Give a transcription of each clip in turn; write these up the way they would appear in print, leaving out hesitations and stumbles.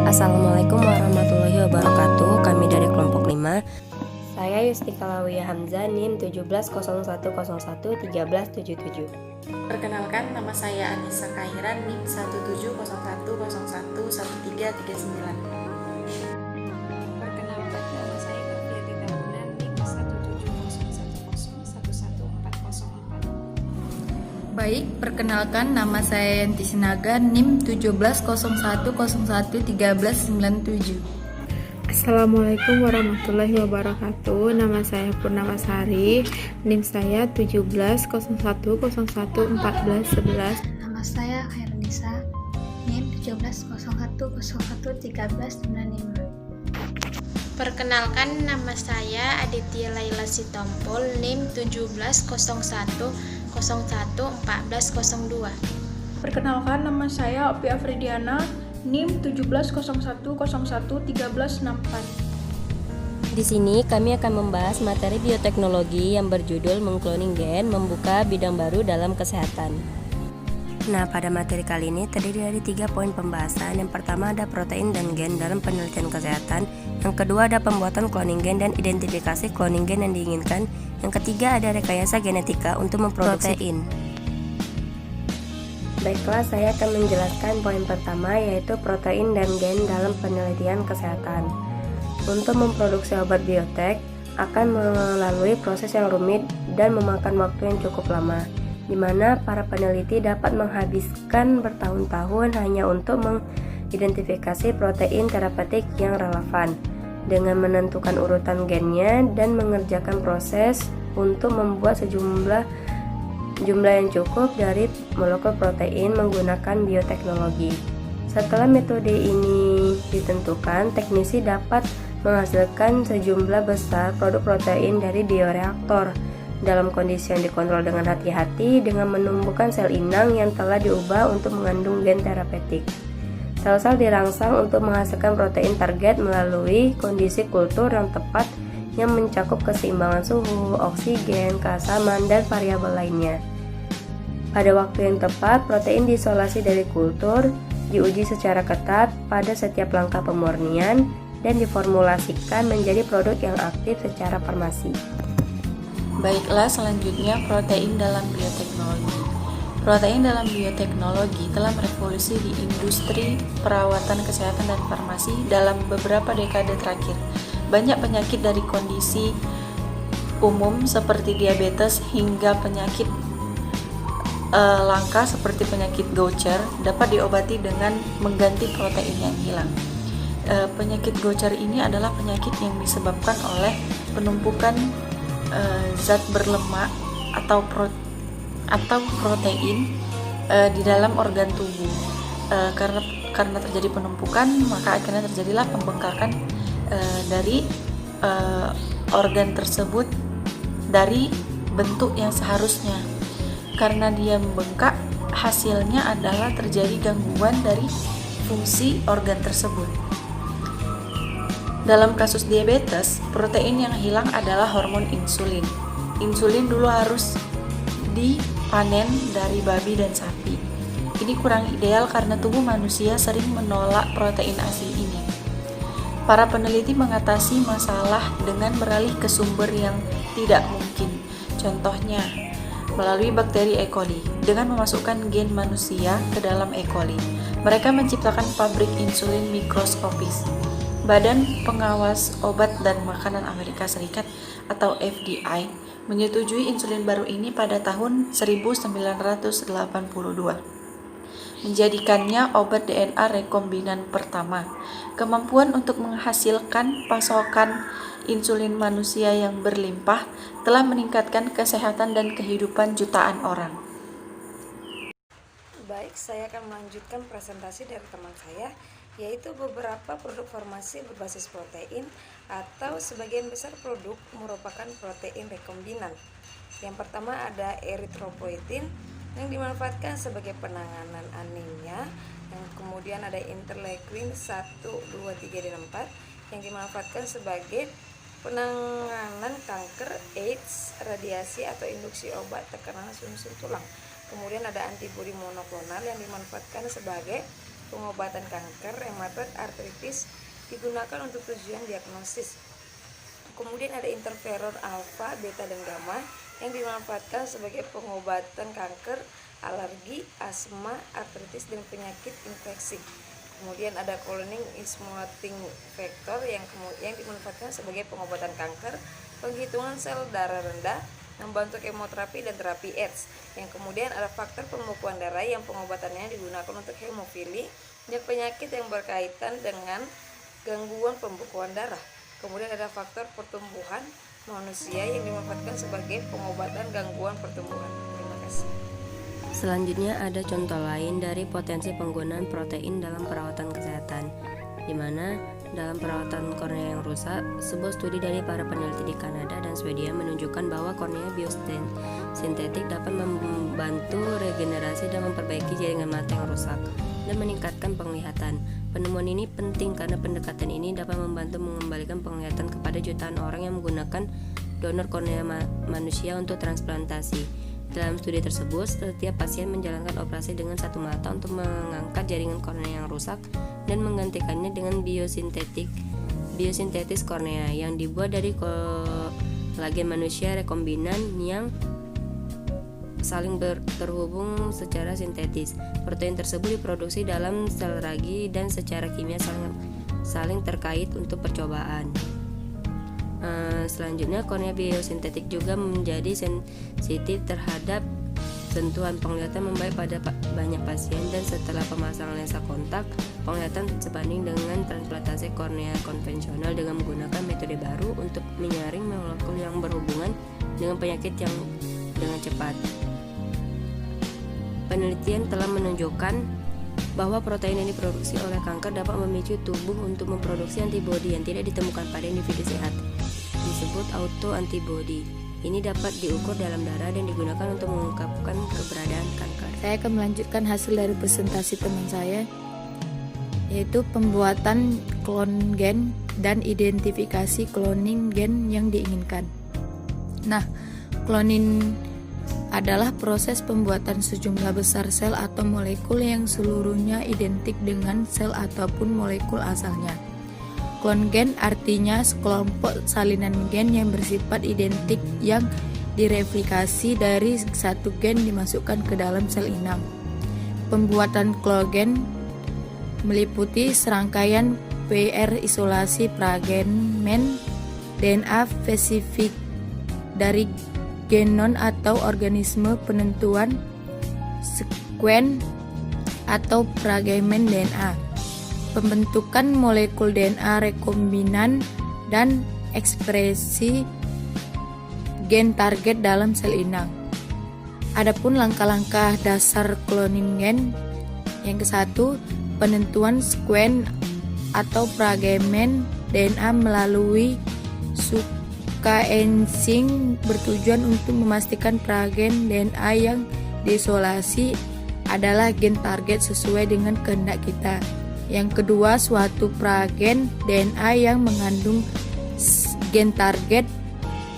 Assalamualaikum warahmatullahi wabarakatuh. Kami dari kelompok 5. Saya Yustika Lawiyah Hamzah, NIM 1701011377. Perkenalkan, nama saya Anissa Kairan, NIM 1701011339. Perkenalkan, nama saya Noviati Tabunan, NIM 1701111404. Baik, perkenalkan nama saya Yanti Sinaga, NIM 1701011397. Assalamualaikum warahmatullahi wabarakatuh. Nama saya Purnawasari, NIM saya 1701011411. Nama saya Khairunisa, NIM 1701011395. Perkenalkan, nama saya Aditya Laila Sitompul, NIM 1701011402. Perkenalkan, nama saya Opi Afridiana, NIM 1701011364. Di sini kami akan membahas materi bioteknologi yang berjudul Mengkloning Gen Membuka Bidang Baru dalam Kesehatan. Nah, pada materi kali ini terdiri dari 3 poin pembahasan. Yang pertama ada protein dan gen dalam penelitian kesehatan. Yang kedua ada pembuatan cloning gen dan identifikasi cloning gen yang diinginkan. Yang ketiga ada rekayasa genetika untuk memproduksi protein. Baiklah, saya akan menjelaskan poin pertama, yaitu protein dan gen dalam penelitian kesehatan. Untuk memproduksi obat biotek akan melalui proses yang rumit dan memakan waktu yang cukup lama, di mana para peneliti dapat menghabiskan bertahun-tahun hanya untuk mengidentifikasi protein terapeutik yang relevan, dengan menentukan urutan gennya dan mengerjakan proses untuk membuat jumlah yang cukup dari molekul protein menggunakan bioteknologi. Setelah metode ini ditentukan, teknisi dapat menghasilkan sejumlah besar produk protein dari bioreaktor dalam kondisi yang dikontrol dengan hati-hati dengan menumbuhkan sel inang yang telah diubah untuk mengandung gen terapeutik. Sel-sel dirangsang untuk menghasilkan protein target melalui kondisi kultur yang tepat yang mencakup keseimbangan suhu, oksigen, keasaman, dan variabel lainnya. Pada waktu yang tepat, protein diisolasi dari kultur, diuji secara ketat pada setiap langkah pemurnian, dan diformulasikan menjadi produk yang aktif secara farmasi. Baiklah, selanjutnya protein dalam bioteknologi. Protein dalam bioteknologi telah merevolusi di industri perawatan kesehatan dan farmasi dalam beberapa dekade terakhir. Banyak penyakit dari kondisi umum seperti diabetes hingga penyakit langka seperti penyakit Gaucher dapat diobati dengan mengganti protein yang hilang. Penyakit Gaucher ini adalah penyakit yang disebabkan oleh penumpukan zat berlemak atau protein di dalam organ tubuh. Karena terjadi penumpukan, maka akhirnya terjadilah pembengkakan dari organ tersebut dari bentuk yang seharusnya. Karena dia membengkak, hasilnya adalah terjadi gangguan dari fungsi organ tersebut. Dalam kasus diabetes, protein yang hilang adalah hormon insulin. Insulin dulu harus dipanen dari babi dan sapi. Ini kurang ideal karena tubuh manusia sering menolak protein asli ini. Para peneliti mengatasi masalah dengan beralih ke sumber yang tidak mungkin. Contohnya, melalui bakteri E. coli dengan memasukkan gen manusia ke dalam E. coli. Mereka menciptakan pabrik insulin mikroskopis. Badan Pengawas Obat dan Makanan Amerika Serikat atau FDA menyetujui insulin baru ini pada tahun 1982, menjadikannya obat DNA rekombinan pertama. Kemampuan untuk menghasilkan pasokan insulin manusia yang berlimpah telah meningkatkan kesehatan dan kehidupan jutaan orang. Baik, saya akan melanjutkan presentasi dari teman saya, yaitu beberapa produk farmasi berbasis protein atau sebagian besar produk merupakan protein rekombinan. Yang pertama ada erythropoietin yang dimanfaatkan sebagai penanganan anemia. Yang kemudian ada interleukin 1, 2, 3, dan 4 yang dimanfaatkan sebagai penanganan kanker, AIDS, radiasi atau induksi obat tekanan sumsum tulang. Kemudian ada antibodi monoklonal yang dimanfaatkan sebagai pengobatan kanker, rematot, artritis digunakan untuk tujuan diagnosis. Kemudian ada interferon alfa, beta, dan gamma yang dimanfaatkan sebagai pengobatan kanker, alergi, asma, artritis, dan penyakit infeksi. Kemudian ada cloning stimulating factor yang dimanfaatkan sebagai pengobatan kanker, penghitungan sel darah rendah, membantu kemoterapi dan terapi AIDS. Yang kemudian ada faktor pembekuan darah yang pengobatannya digunakan untuk hemofili dan penyakit yang berkaitan dengan gangguan pembekuan darah. Kemudian ada faktor pertumbuhan manusia yang dimanfaatkan sebagai pengobatan gangguan pertumbuhan. Terima kasih. Selanjutnya ada contoh lain dari potensi penggunaan protein dalam perawatan kesehatan, di mana dalam perawatan kornea yang rusak, sebuah studi dari para peneliti di Kanada dan Swedia menunjukkan bahwa kornea biosintetik dapat membantu regenerasi dan memperbaiki jaringan mata yang rusak dan meningkatkan penglihatan. Penemuan ini penting karena pendekatan ini dapat membantu mengembalikan penglihatan kepada jutaan orang yang menggunakan donor kornea manusia untuk transplantasi. Dalam studi tersebut, setiap pasien menjalankan operasi dengan satu mata untuk mengangkat jaringan kornea yang rusak dan menggantikannya dengan biosintetis kornea yang dibuat dari kolagen manusia rekombinan yang saling terhubung secara sintetis. Protein tersebut diproduksi dalam sel ragi dan secara kimia saling terkait untuk percobaan. Selanjutnya, kornea biosintetik juga menjadi sensitif terhadap sentuhan. Penglihatan membaik pada banyak pasien, dan setelah pemasangan lensa kontak, penglihatan sebanding dengan transplantasi kornea konvensional dengan menggunakan metode baru untuk menyaring molekul yang berhubungan dengan penyakit yang dengan cepat. Penelitian telah menunjukkan bahwa protein yang diproduksi oleh kanker dapat memicu tubuh untuk memproduksi antibodi yang tidak ditemukan pada individu sehat, disebut autoantibody. Ini dapat diukur dalam darah dan digunakan untuk mengungkapkan keberadaan kanker. Saya akan melanjutkan hasil dari presentasi teman saya, yaitu pembuatan klon gen dan identifikasi cloning gen yang diinginkan. Nah, cloning adalah proses pembuatan sejumlah besar sel atau molekul yang seluruhnya identik dengan sel ataupun molekul asalnya. Klon gen artinya sekelompok salinan gen yang bersifat identik yang direplikasi dari satu gen dimasukkan ke dalam sel inang. Pembuatan klon gen meliputi serangkaian PR isolasi fragmen DNA spesifik dari genom atau organisme, penentuan sekuen atau fragmen DNA, pembentukan molekul DNA rekombinan, dan ekspresi gen target dalam sel inang. Adapun langkah-langkah dasar cloning gen, yang ke-1, penentuan sekuen atau fragmen DNA melalui sequencing bertujuan untuk memastikan fragmen DNA yang diisolasi adalah gen target sesuai dengan kehendak kita. Yang kedua, suatu fragmen DNA yang mengandung gen target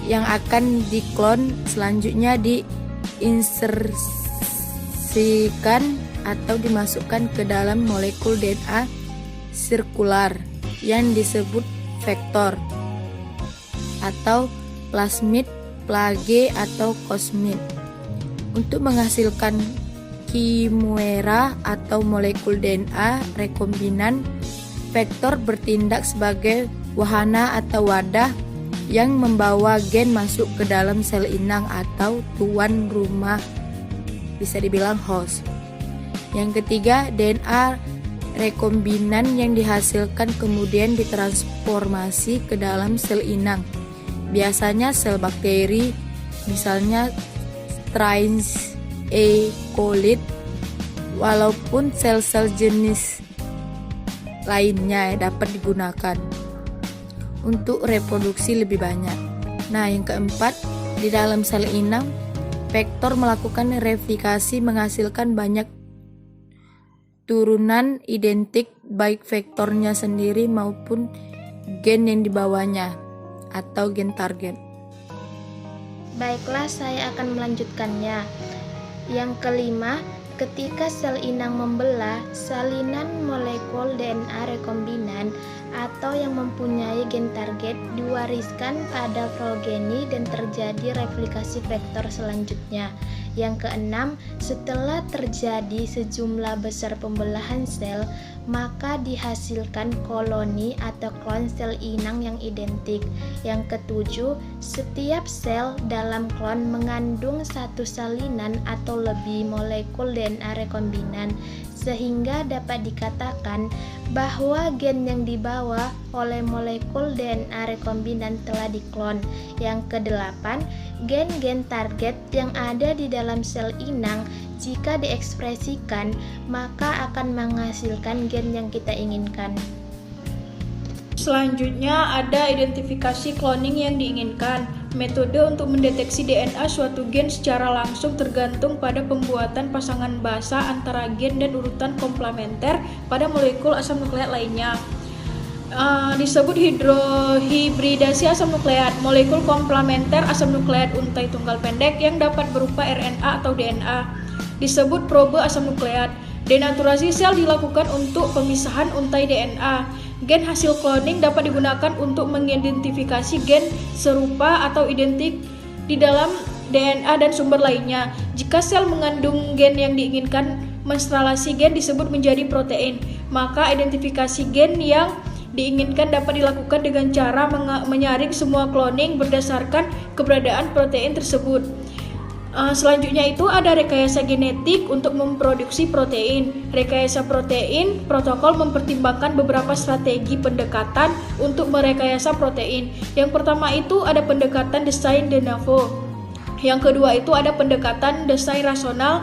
yang akan diklon selanjutnya diinsersikan atau dimasukkan ke dalam molekul DNA sirkular yang disebut vektor atau plasmid, plage, atau kosmid. Untuk menghasilkan kimera atau molekul DNA rekombinan, vektor bertindak sebagai wahana atau wadah yang membawa gen masuk ke dalam sel inang atau tuan rumah, bisa dibilang host. Yang ketiga, DNA rekombinan yang dihasilkan kemudian ditransformasi ke dalam sel inang, biasanya sel bakteri, misalnya strains E. coli, walaupun sel-sel jenis lainnya dapat digunakan untuk reproduksi lebih banyak. Nah, yang keempat, di dalam sel inang, vektor melakukan replikasi menghasilkan banyak turunan identik baik vektornya sendiri maupun gen yang dibawanya atau gen target. Baiklah, saya akan melanjutkannya. Yang kelima, Ketika sel inang membelah, salinan molekul DNA rekombinan atau yang mempunyai gen target diwariskan pada progeni dan terjadi replikasi vektor selanjutnya. Yang keenam, setelah terjadi sejumlah besar pembelahan sel, maka dihasilkan koloni atau klon sel inang yang identik. Yang ketujuh, setiap sel dalam klon mengandung satu salinan atau lebih molekul DNA rekombinan, sehingga dapat dikatakan bahwa gen yang dibawa oleh molekul DNA rekombinan telah diklon. Yang kedelapan, gen-gen target yang ada di dalam sel inang jika diekspresikan maka akan menghasilkan gen yang kita inginkan. Selanjutnya ada identifikasi cloning yang diinginkan. Metode untuk mendeteksi DNA suatu gen secara langsung tergantung pada pembuatan pasangan basa antara gen dan urutan komplementer pada molekul asam nukleat lainnya. Disebut hibridasi asam nukleat. Molekul komplementer asam nukleat untai tunggal pendek yang dapat berupa RNA atau DNA disebut probe asam nukleat. Denaturasi sel dilakukan untuk pemisahan untai DNA. Gen hasil cloning dapat digunakan untuk mengidentifikasi gen serupa atau identik di dalam DNA dan sumber lainnya. Jika sel mengandung gen yang diinginkan, menstralasi gen disebut menjadi protein. Maka identifikasi gen yang diinginkan dapat dilakukan dengan cara menyaring semua cloning berdasarkan keberadaan protein tersebut. Selanjutnya itu ada rekayasa genetik untuk memproduksi protein. Rekayasa protein protokol mempertimbangkan beberapa strategi pendekatan untuk merekayasa protein. Yang pertama itu ada pendekatan desain de novo. Yang kedua itu ada pendekatan desain rasional.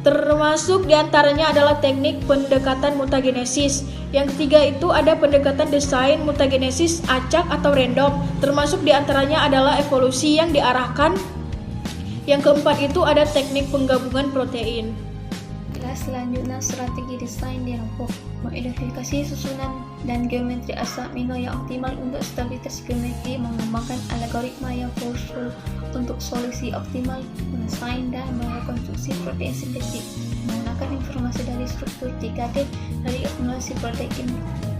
Termasuk diantaranya adalah teknik pendekatan mutagenesis. Yang ketiga itu ada pendekatan desain mutagenesis acak atau random. Termasuk diantaranya adalah evolusi yang diarahkan. Yang keempat itu ada teknik penggabungan protein. Selanjutnya strategi desain de novo, mengidentifikasi susunan dan geometri asam amino yang optimal untuk stabilitas geometri, mengembangkan algoritma yang powerful untuk solusi optimal, mendesain dan merekonstruksi protein sintetik, menggunakan informasi dari struktur 3D dari akumulasi protein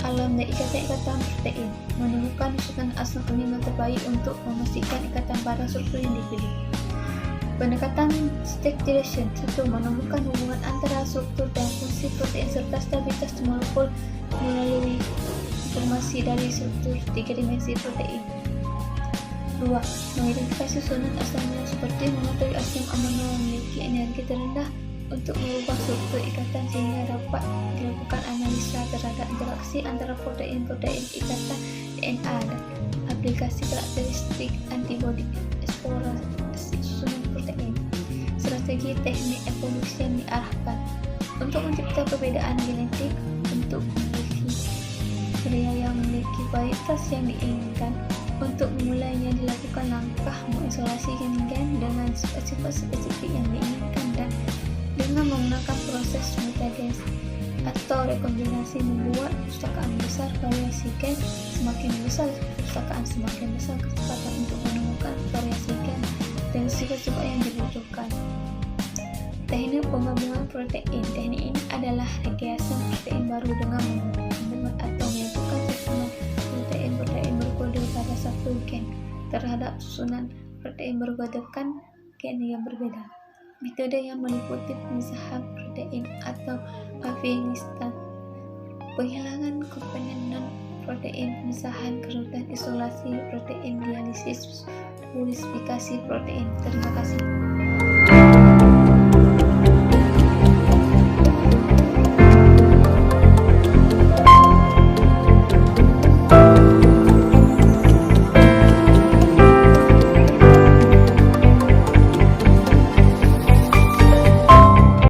alam dan ikatan-ikatan protein, menemukan susunan asam amino terbaik untuk memastikan ikatan pada struktur yang dipilih. Pendekatan stack direction, 1. Menemukan hubungan antara struktur dan fungsi protein serta stabilitas molekul melalui informasi dari struktur 3 dimensi protein. 2. Mengidentifikasi susunan asam amino seperti mengetahui asam amino memiliki energi terendah untuk mengubah struktur ikatan sehingga dapat dilakukan analisa terhadap interaksi antara protein-protein ikatan DNA dan aplikasi karakteristik antibodi eksplorasi susunan protein. Strategi teknik evolusi yang diarahkan untuk mencipta perbedaan genetik untuk memiliki karya yang memiliki varietas yang diinginkan. Untuk memulainya dilakukan langkah mengisolasi gen-gen dengan sifat spesifik yang diinginkan dan dengan menggunakan proses mutagesi atau rekombinasi membuat pustakaan besar variasi gen. Semakin besar pustakaan, semakin besar kecepatan untuk menemukan variasi gen dan sifat-sifat yang dibutuhkan. Teknik penggabungan protein. Teknik ini adalah rekayasa protein baru dengan membuat atau menyatukan susunan protein-protein berkode pada satu gen terhadap susunan protein berkodekan gen yang berbeda. Metode yang meliputi pemisahan protein atau Afghanistan, penghilangan komponen non-protein, pemisahan kerutan, isolasi protein, dialisis, purifikasi protein. Terima kasih.